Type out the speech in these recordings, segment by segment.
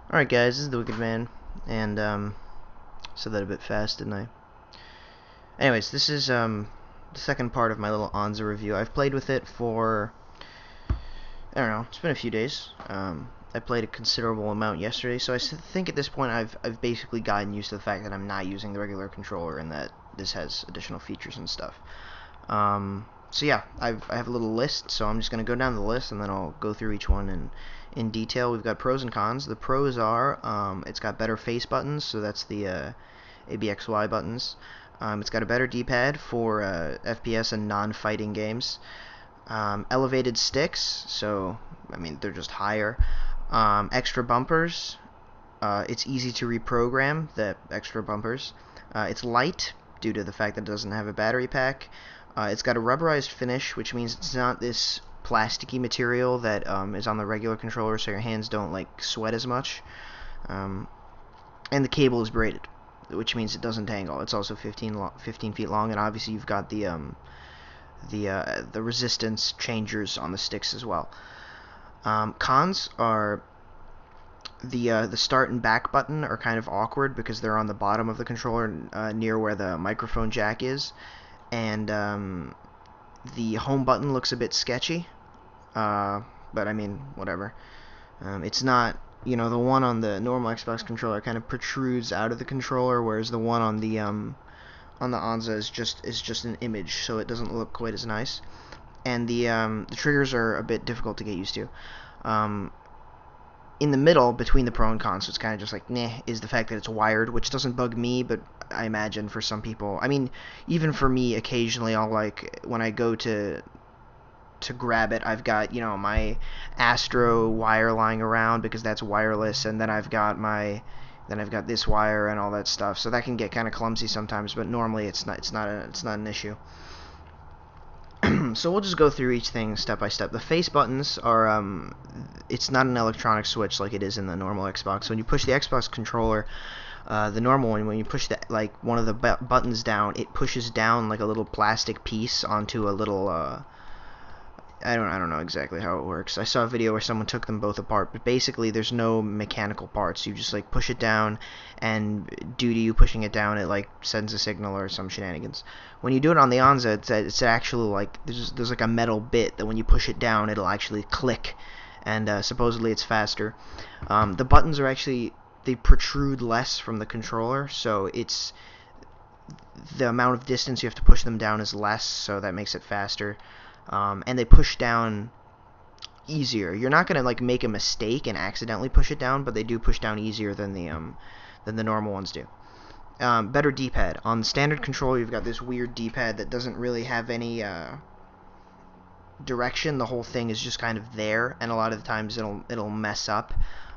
Alright guys, this is the Wicked Man, and said that a bit fast, didn't I? Anyways, this is the second part of my little Onza review. I've played with it for, I don't know, it's been a few days. I played a considerable amount yesterday, so I think at this point I've basically gotten used to the fact that I'm not using the regular controller and that this has additional features and stuff. So yeah, I have a little list, so I'm just going to go down the list and then I'll go through each one in detail. We've got pros and cons. The pros are it's got better face buttons, so that's the ABXY buttons. It's got a better D-pad for FPS and non-fighting games. Elevated sticks, so I mean they're just higher. Extra bumpers. It's easy to reprogram the extra bumpers. It's light due to the fact that it doesn't have a battery pack. It's got a rubberized finish, which means it's not this plasticky material that is on the regular controller, so your hands don't like sweat as much. And the cable is braided, which means it doesn't tangle. It's also 15 feet long, and obviously you've got the resistance changers on the sticks as well. Cons are the start and back button are kind of awkward because they're on the bottom of the controller near where the microphone jack is, and the home button looks a bit sketchy, but I mean, whatever. It's not, the one on the normal Xbox controller kind of protrudes out of the controller, whereas the one on the Onza is just an image, so it doesn't look quite as nice. And the triggers are a bit difficult to get used to. In the middle between the pro and con, so it's kind of just like meh, is the fact that it's wired, which doesn't bug me, but I imagine for some people, I mean, even for me, occasionally I'll like when I go to grab it, I've got my Astro wire lying around because that's wireless, and then I've got this wire and all that stuff, so that can get kind of clumsy sometimes, but normally it's not an issue. So we'll just go through each thing step by step. The face buttons are it's not an electronic switch like it is in the normal Xbox. When you push the Xbox controller, the normal one, when you push one of the buttons down, it pushes down like a little plastic piece onto a little I don't know exactly how it works. I saw a video where someone took them both apart, but basically there's no mechanical parts. You just like push it down, and due to you pushing it down, it like sends a signal or some shenanigans. When you do it on the Onza, it's actually like there's like a metal bit that when you push it down, it'll actually click, and supposedly it's faster. The buttons are actually, they protrude less from the controller, so it's the amount of distance you have to push them down is less, so that makes it faster. And they push down easier. You're not gonna like make a mistake and accidentally push it down, but they do push down easier than the normal ones do. Better D-pad. On the standard controller, you've got this weird D-pad that doesn't really have any direction. The whole thing is just kind of there, and a lot of the times it'll mess up.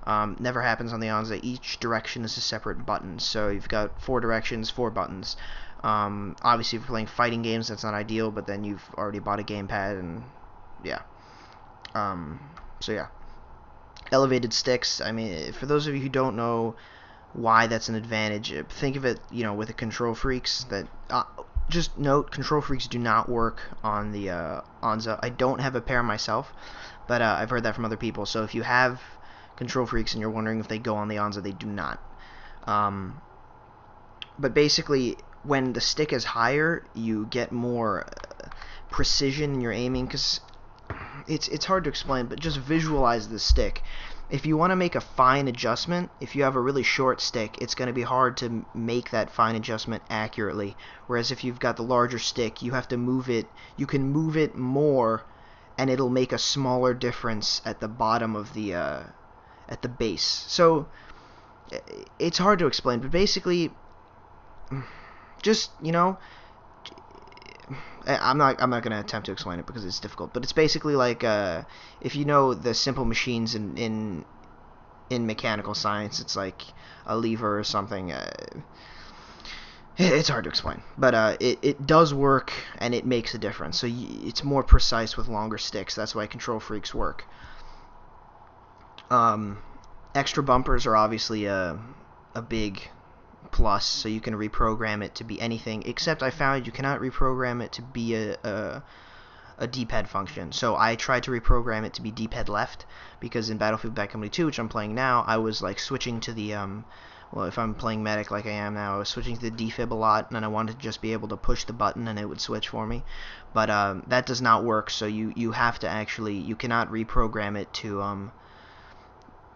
Never happens on the Onza. Each direction is a separate button, so you've got 4 directions, 4 buttons. Obviously, if you're playing fighting games, that's not ideal, but then you've already bought a gamepad, and yeah. So yeah. Elevated sticks, I mean, for those of you who don't know why that's an advantage, think of it, with the Control Freaks, that, just note, Control Freaks do not work on the Onza. I don't have a pair myself, but I've heard that from other people, so if you have Control Freaks and you're wondering if they go on the Onza, they do not. But basically, when the stick is higher, you get more precision in your aiming, because it's hard to explain, but just visualize the stick. If you want to make a fine adjustment, if you have a really short stick, it's going to be hard to make that fine adjustment accurately. Whereas if you've got the larger stick, you have to move it, you can move it more, and it'll make a smaller difference at the bottom of the at the base. So it's hard to explain, but basically, just I'm not going to attempt to explain it because it's difficult, but it's basically like if you know the simple machines in mechanical science, it's like a lever or something. It's hard to explain, but it does work, and it makes a difference. So it's more precise with longer sticks. That's why Control Freaks work. Extra bumpers are obviously a big plus, so you can reprogram it to be anything, except I found you cannot reprogram it to be a D-pad function. So I tried to reprogram it to be D-pad left, because in Battlefield Bad Company 2, which I'm playing now, I was like switching to the well, if I'm playing medic like I am now, I was switching to the defib a lot, and I wanted to just be able to push the button and it would switch for me. But that does not work, so you have to actually, you cannot reprogram it to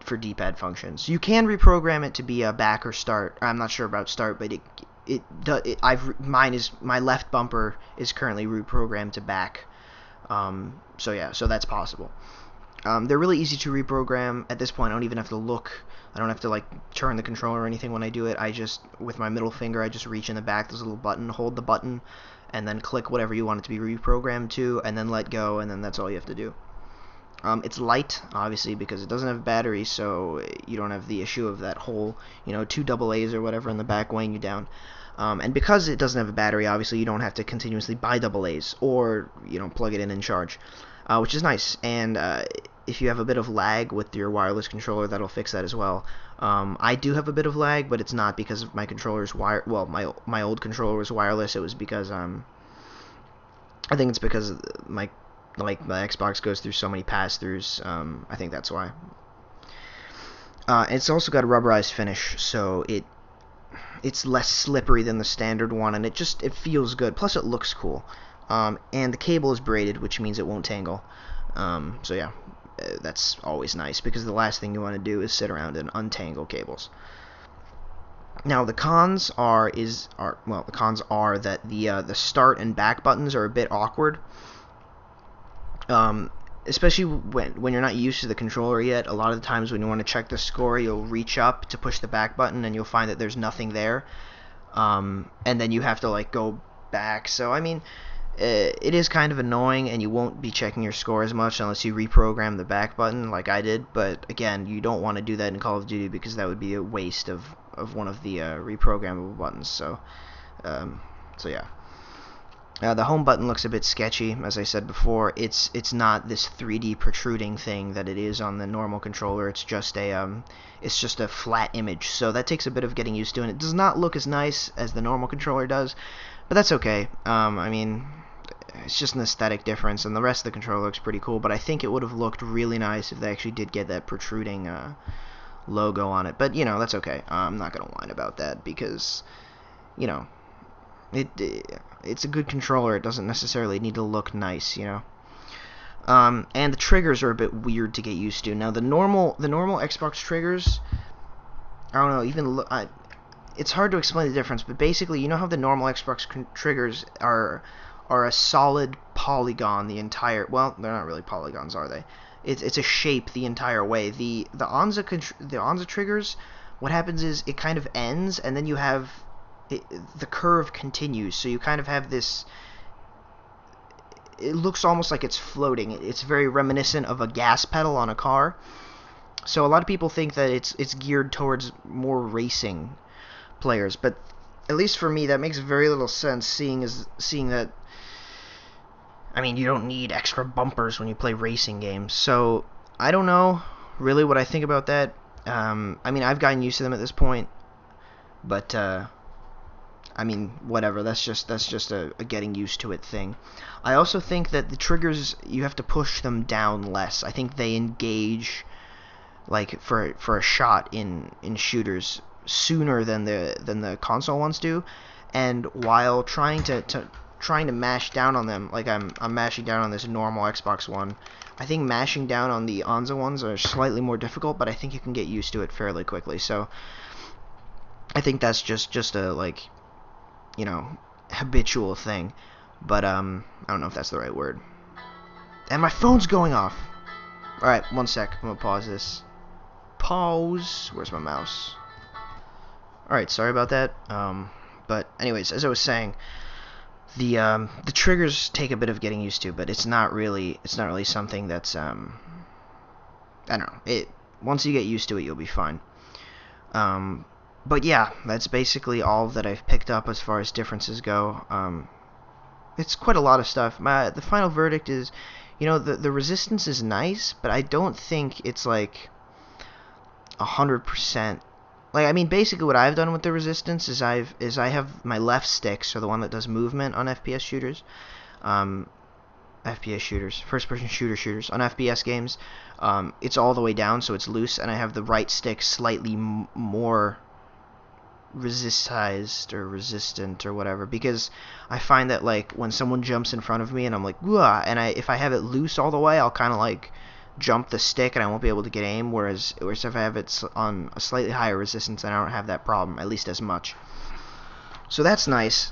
for D-pad functions. You can reprogram it to be a back or start. I'm not sure about start, but my left bumper is currently reprogrammed to back. So yeah, so that's possible. They're really easy to reprogram. At this point, I don't even have to look. I don't have to like turn the controller or anything when I do it. I just, with my middle finger, I just reach in the back. There's a little button. Hold the button, and then click whatever you want it to be reprogrammed to, and then let go, and then that's all you have to do. It's light, obviously, because it doesn't have batteries, so you don't have the issue of that whole, 2 AA's or whatever in the back weighing you down. And because it doesn't have a battery, obviously, you don't have to continuously buy AA's or, plug it in and charge, which is nice. And if you have a bit of lag with your wireless controller, that'll fix that as well. I do have a bit of lag, but it's not because of my controller's my old controller was wireless. It was because I think it's because my Xbox goes through so many pass-throughs. I think that's why. It's also got a rubberized finish, so it's less slippery than the standard one, and it feels good. Plus, it looks cool. And the cable is braided, which means it won't tangle. So yeah, that's always nice, because the last thing you want to do is sit around and untangle cables. Now the cons are that the start and back buttons are a bit awkward. Especially when you're not used to the controller yet. A lot of the times when you want to check the score, you'll reach up to push the back button, and you'll find that there's nothing there, and then you have to like go back. So I mean, it is kind of annoying, and you won't be checking your score as much unless you reprogram the back button like I did. But again, you don't want to do that in Call of Duty, because that would be a waste of one of the reprogrammable buttons. So yeah. The home button looks a bit sketchy, as I said before. It's not this 3D protruding thing that it is on the normal controller. It's just a flat image. So that takes a bit of getting used to, and it does not look as nice as the normal controller does, but that's okay. I mean, it's just an aesthetic difference, and the rest of the controller looks pretty cool. But I think it would have looked really nice if they actually did get that protruding logo on it. But that's okay. I'm not gonna whine about that, because it's a good controller. It doesn't necessarily need to look nice, and the triggers are a bit weird to get used to. Now the normal Xbox triggers, I don't know, it's hard to explain the difference, but basically, you know how the normal Xbox triggers are a solid polygon the entire, well, they're not really polygons, are they? It's a shape the entire way. The Onza triggers, what happens is it kind of ends, and then you have the curve continues, so you kind of have this, it looks almost like it's floating. It's very reminiscent of a gas pedal on a car. So a lot of people think that it's geared towards more racing players, but at least for me that makes very little sense, seeing that, I mean, you don't need extra bumpers when you play racing games. So I don't know really what I think about that. I mean, I've gotten used to them at this point, but I mean, whatever. That's just a getting used to it thing. I also think that the triggers, you have to push them down less. I think they engage, like for a shot in shooters sooner than the console ones do. And while trying to mash down on them, like I'm mashing down on this normal Xbox One, I think mashing down on the Onza ones are slightly more difficult, but I think you can get used to it fairly quickly. So I think that's just a like, habitual thing. But I don't know if that's the right word. And my phone's going off. Alright, one sec. I'm gonna pause this. Pause. Where's my mouse? Alright, sorry about that. But anyways, as I was saying, the triggers take a bit of getting used to, but it's not really something that's I don't know. Once you get used to it, you'll be fine. But yeah, that's basically all that I've picked up as far as differences go. It's quite a lot of stuff. The final verdict is, the resistance is nice, but I don't think it's like 100%. Like, I mean, basically what I've done with the resistance is I have my left stick, so the one that does movement on FPS shooters. FPS shooters, first-person shooters. On FPS games, it's all the way down, so it's loose, and I have the right stick slightly more resistant or whatever, because I find that like when someone jumps in front of me and I'm like, wah, and if I have it loose all the way, I'll kind of like jump the stick and I won't be able to get aim, whereas if I have it on a slightly higher resistance, then I don't have that problem, at least as much. So that's nice.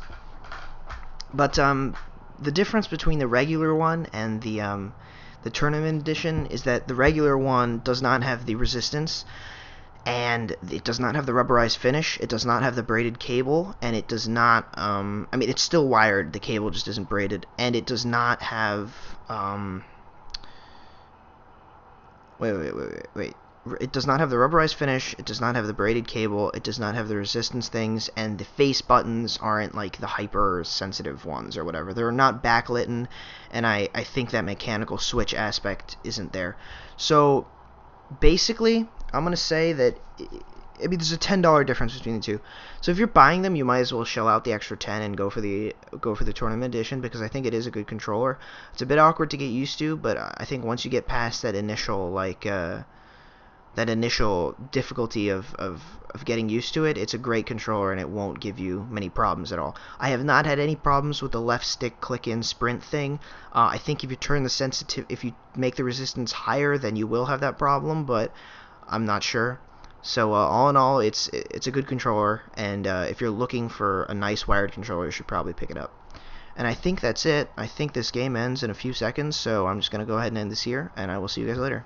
But the difference between the regular one and the tournament edition is that the regular one does not have the resistance, and it does not have the rubberized finish, it does not have the braided cable, and it does not, I mean, it's still wired, the cable just isn't braided, and it does not have, wait. It does not have the rubberized finish, it does not have the braided cable, it does not have the resistance things, and the face buttons aren't like the hyper-sensitive ones or whatever. They're not backlit, and I think that mechanical switch aspect isn't there. So, basically, I'm going to say that, I mean, there's a $10 difference between the two. So if you're buying them, you might as well shell out the extra 10 and go for the tournament edition, because I think it is a good controller. It's a bit awkward to get used to, but I think once you get past that initial difficulty of getting used to it, it's a great controller and it won't give you many problems at all. I have not had any problems with the left stick click in sprint thing. I think if you make the resistance higher, then you will have that problem, but I'm not sure. So all in all, it's a good controller, and if you're looking for a nice wired controller, you should probably pick it up. And I think that's it. I think this game ends in a few seconds, so I'm just going to go ahead and end this here, and I will see you guys later.